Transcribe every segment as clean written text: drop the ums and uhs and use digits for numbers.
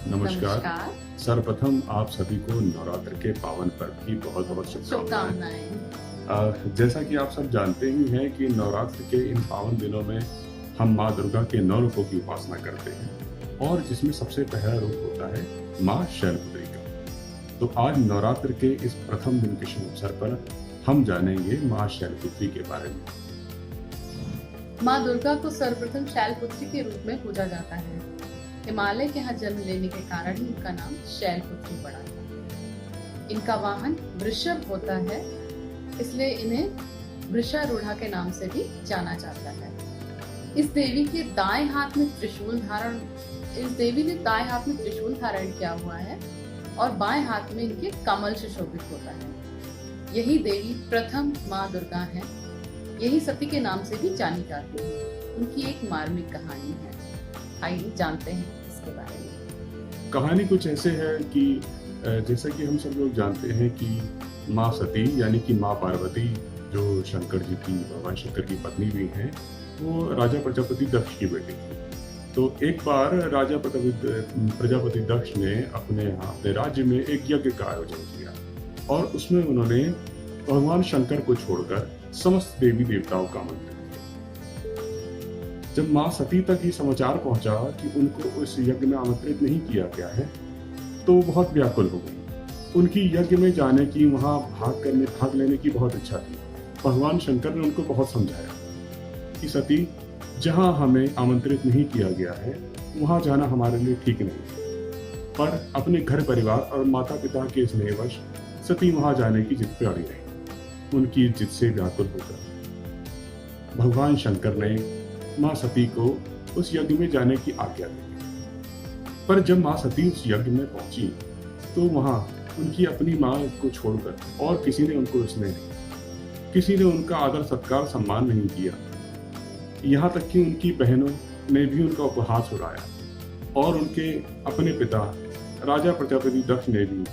नमस्कार। नमस्कार। सर्वप्रथम आप सभी को नवरात्र के पावन पर्व की बहुत-बहुत शुभकामनाएँ। शुभकामनाएँ। जैसा कि आप सब जानते ही हैं कि नवरात्र के इन पावन दिनों में हम माँ दुर्गा के 9 रूपों की उपासना करते हैं और जिसमें सबसे पहला रूप होता है माँ शैलपुत्री का। तो आज नवरात्र के इस प्रथम दिन के शुभ अवसर पर हम जानेंगे माँ शैलपुत्री के बारे में। माँ दुर्गा को सर्वप्रथम शैलपुत्री के रूप में पूजा जाता है। हिमालय के यहाँ जन्म लेने के कारण ही इनका नाम शैलपुत्री पड़ा था। इनका वाहन वृषभ होता है, इसलिए इन्हें वृषारूढ़ा के नाम से भी जाना जाता है। इस देवी ने दाएं हाथ में त्रिशूल धारण किया हुआ है और बाएं हाथ में इनके कमल सुशोभित होता है। यही देवी प्रथम माँ दुर्गा है। यही सती के नाम से भी जानी जाती है। उनकी एक मार्मिक कहानी है, आइए जानते हैं इसके बारे में। कहानी कुछ ऐसे है कि जैसा कि हम सब लोग जानते हैं कि माँ सती यानी कि माँ पार्वती जो शंकर जी की भगवान शंकर की पत्नी भी हैं, वो राजा प्रजापति दक्ष की बेटी थी। तो एक बार राजा प्रजापति दक्ष ने अपने राज्य में एक यज्ञ का आयोजन किया और उसमें उन्होंने भगवान शंकर को छोड़कर समस्त देवी देवताओं का आमंत्रण किया। जब माँ सती तक ये समाचार पहुंचा कि उनको उस यज्ञ में आमंत्रित नहीं किया गया है, तो वो बहुत व्याकुल हो गई। उनकी यज्ञ में जाने की, वहां भाग लेने की बहुत इच्छा थी। भगवान शंकर ने उनको बहुत समझाया कि सती, जहां हमें आमंत्रित नहीं किया गया है वहां जाना हमारे लिए ठीक नहीं, पर अपने घर परिवार और माता पिता के स्नेहवश सती वहां जाने की जिद पे अड़ी रही। उनकी जिद से व्याकुल होकर भगवान शंकर ने माँ सती को उस यज्ञ में जाने की आज्ञा दी। पर जब माँ सती उस यज्ञ में पहुंची तो वहां उनकी अपनी माँ को छोड़कर और किसी ने उनको स्नेह नहीं, किसी ने उनका आदर सत्कार सम्मान नहीं किया। यहाँ तक कि उनकी बहनों ने भी उनका उपहास उड़ाया और उनके अपने पिता राजा प्रजापति दक्ष ने भी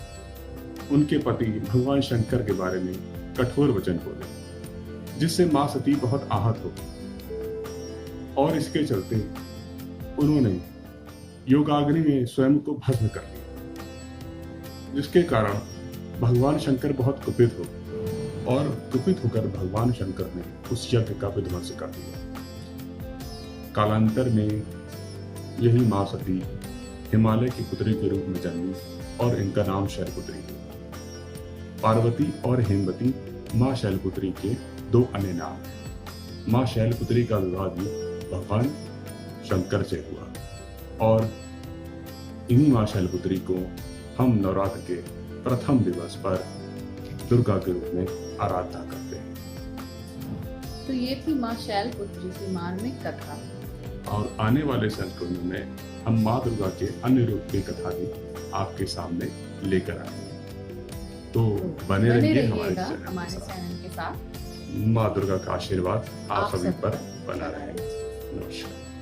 उनके पति भगवान शंकर के बारे में कठोर वचन बोले, जिससे माँ सती बहुत आहत हो गई और इसके चलते उन्होंने योगाग्नि में स्वयं को भस्म कर लिया, जिसके कारण भगवान शंकर बहुत कुपित हो गए और कुपित होकर भगवान शंकर ने उस यज्ञ का विध्वंस कर दिया। कालांतर में यही माँ सती हिमालय की पुत्री के रूप में जन्मी और इनका नाम शैलपुत्री है। पार्वती और हेमवती माँ शैलपुत्री के दो अन्य नाम हैं। माँ शैलपुत्री का विवाह भी भगवान शंकर से हुआ और इन्हीं माँ शैलपुत्री को हम नवरात्र के प्रथम दिवस पर दुर्गा के रूप में आराधना करते हैं। तो ये थी माँ शैलपुत्री की मार्मिक कथा। और आने वाले संस्करणों में हम माँ दुर्गा के अन्य रूप की कथा भी आपके सामने लेकर आएंगे। तो बने रहिए हमारे चैनल के साथ। माँ दुर्गा का आशीर्वाद आप सभी पर बना रहे। रहे। नमस्कार।